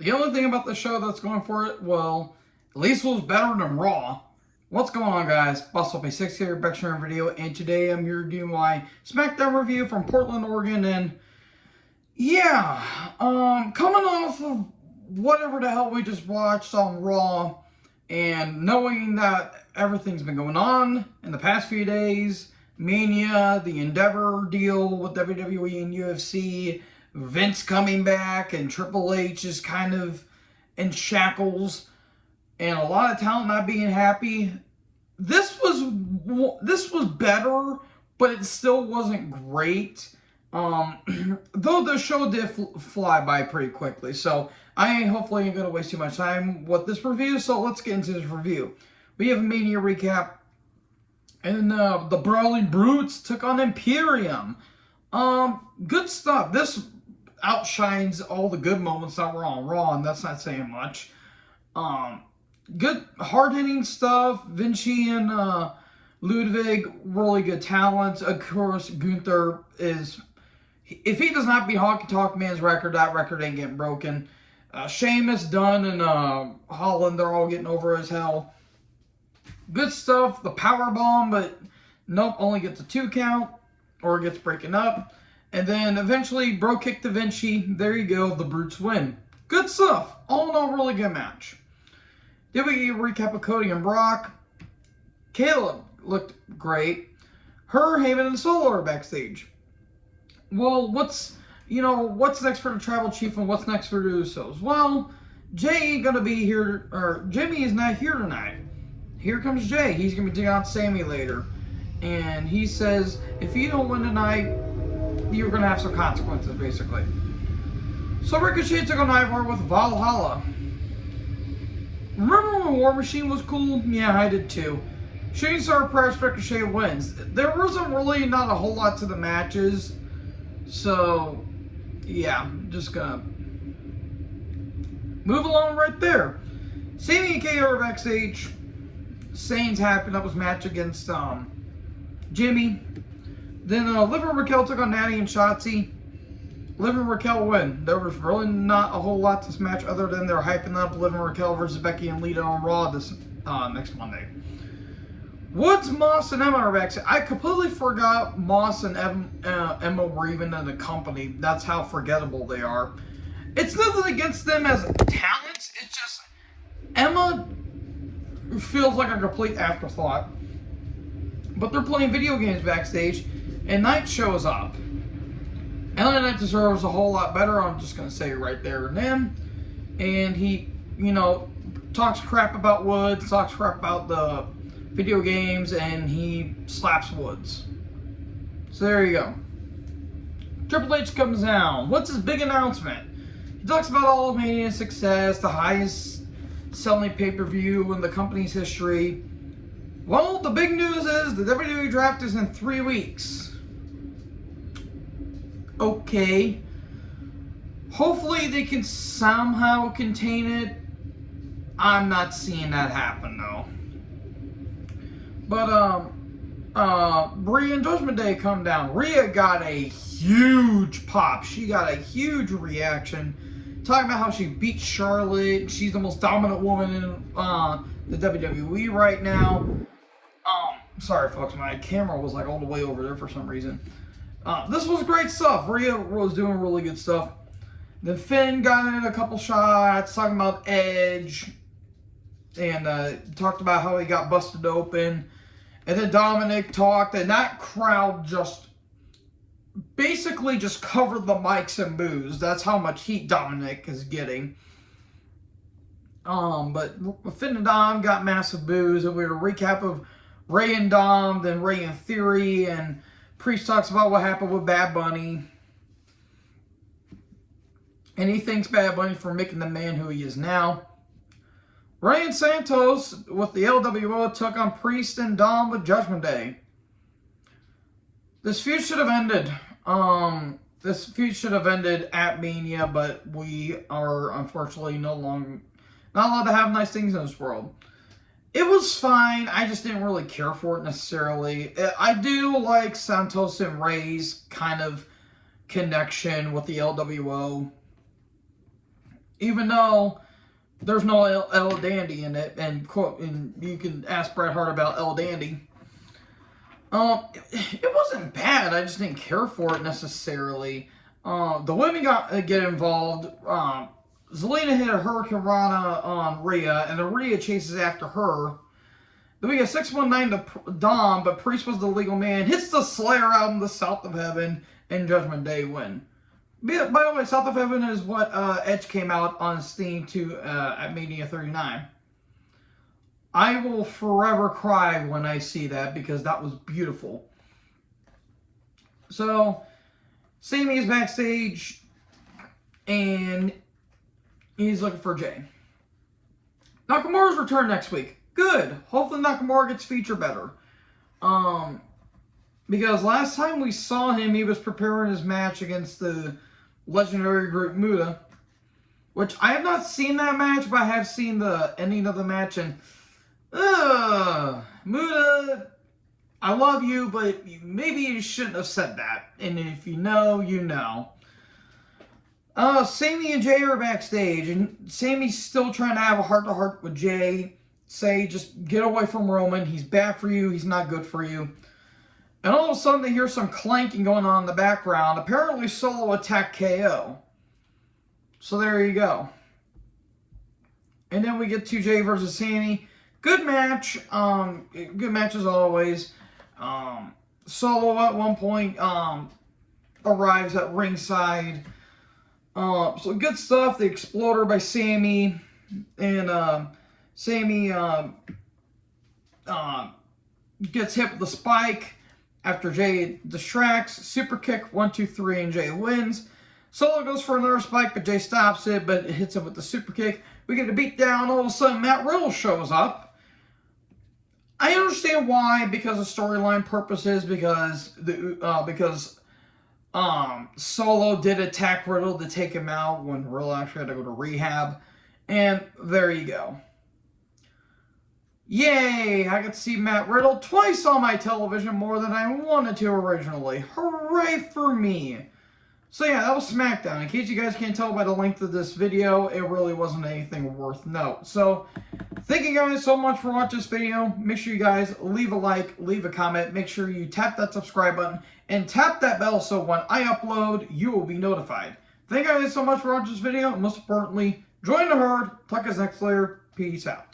The only thing about the show that's going for it, well, at least it was better than Raw. What's going on, guys? BustleP6 here, back sharing video, and today I'm here doing my Smackdown review from Portland, Oregon, and yeah, coming off of whatever the hell we just watched on Raw, and knowing that everything's been going on in the past few days, Mania, the Endeavor deal with WWE and UFC, Vince coming back, and Triple H is kind of in shackles, and a lot of talent not being happy. This was better, but it still wasn't great. Though the show did fly by pretty quickly, so I hopefully ain't gonna waste too much time with this review. So let's get into this review. We have a Mania recap, and the Brawling Brutes took on Imperium. Good stuff. This outshines all the good moments that were on Raw, and that's not saying much. Good hard-hitting stuff. Vinci and Ludwig, really good talents. Of course, Gunther is, if he does not beat Honky Tonk Man's record, that record ain't getting broken. Sheamus, Dunn, and Holland, they're all getting over as hell. Good stuff. The power bomb, but nope, only gets a 2 count, or gets breaking up. And then eventually, Bro kick to Vinci. There you go. The Brutes win. Good stuff. All in all, really good match. WWE recap of Cody and Brock. Caleb looked great. Her, Heyman, and Solo are backstage. Well, what's next for the Tribal Chief and what's next for the Usos? Well, Jay ain't gonna be here, or Jimmy is not here tonight. Here comes Jay. He's gonna be taking out Sammy later, and he says if you don't win tonight, you're gonna have some consequences, basically. So Ricochet took on Ivar with Valhalla. Remember when War Machine was cool? Yeah, I did too. Shooting Star Press, Ricochet wins. There wasn't really not a whole lot to the matches. So, yeah, just gonna move along right there. Sammy and KO are backstage. Saints happened up his match against Jimmy. Then Liv and Raquel took on Natty and Shotzi. Liv and Raquel win. There was really not a whole lot to this match other than they're hyping up Liv and Raquel versus Becky and Lita on Raw this next Monday. Woods, Moss, and Emma are backstage. I completely forgot Moss and Emma were even in the company. That's how forgettable they are. It's nothing against them as talents. It's just Emma feels like a complete afterthought. But they're playing video games backstage, and Knight shows up. LA Knight deserves a whole lot better. I'm just going to say right there and then. And he, talks crap about Woods, talks crap about the video games, and he slaps Woods. So there you go. Triple H comes down. What's his big announcement? He talks about all of Mania's success, the highest selling pay-per-view in the company's history. Well, the big news is the WWE draft is in 3 weeks. Okay. Hopefully they can somehow contain it. I'm not seeing that happen though. But Rhea and Judgment Day come down. Rhea got a huge pop. She got a huge reaction. Talking about how she beat Charlotte. She's the most dominant woman in the WWE right now. Sorry folks, my camera was like all the way over there for some reason. This was great stuff. Rhea was doing really good stuff. Then Finn got in a couple shots, talking about Edge, and talked about how he got busted open. And then Dominic talked, and that crowd just basically just covered the mics and boos. That's how much heat Dominic is getting. But Finn and Dom got massive boos, and we had a recap of Ray and Dom, then Ray and Theory, and Priest talks about what happened with Bad Bunny. And he thanks Bad Bunny for making the man who he is now. Ray and Santos with the LWO took on Priest and Dom with Judgment Day. This feud should have ended. This feud should have ended at Mania, but we are unfortunately not allowed to have nice things in this world. It was fine. I just didn't really care for it necessarily. I do like Santos and Ray's kind of connection with the LWO. even though there's no El Dandy in it, and you can ask Bret Hart about El Dandy. It wasn't bad. I just didn't care for it necessarily. The women get involved. Zelina hit a Hurricane Rana on Rhea, and then Rhea chases after her. Then we get 619 to Dom, but Priest was the legal man. Hits the Slayer out in the South of Heaven, and Judgment Day win. By the way, South of Heaven is what Edge came out on Steam to at Mania 39. I will forever cry when I see that because that was beautiful. So, Sami is backstage, and he's looking for Jay. Nakamura's return next week. Good. Hopefully Nakamura gets featured better. Because last time we saw him, he was preparing his match against the legendary group Muta. Which, I have not seen that match, but I have seen the ending of the match, and Muta, I love you, but maybe you shouldn't have said that. And if you know, you know. Sami and Jay are backstage, and Sami's still trying to have a heart-to-heart with Jay. Say, just get away from Roman. He's bad for you. He's not good for you. And all of a sudden, they hear some clanking going on in the background. Apparently, Solo attacked KO. So there you go. And then we get to Jay versus Sami. Good match. Good match as always. Solo at one point arrives at ringside. So good stuff. The Exploder by Sami. And Sami gets hit with the spike after Jay distracts. Super kick, 1, 2, 3, and Jay wins. Solo goes for another spike, but Jay stops it, but hits him with the super kick. We get a beat down. All of a sudden, Matt Riddle shows up. I understand why, because of storyline purposes, because Solo did attack Riddle to take him out when Riddle actually had to go to rehab. And there you go. Yay! I got to see Matt Riddle twice on my television, more than I wanted to originally. Hooray for me! So yeah, that was Smackdown. In case you guys can't tell by the length of this video, it really wasn't anything worth note. So, thank you guys so much for watching this video. Make sure you guys leave a like, leave a comment. Make sure you tap that subscribe button and tap that bell so when I upload, you will be notified. Thank you guys so much for watching this video. And most importantly, join the herd. Talk to you next later. Peace out.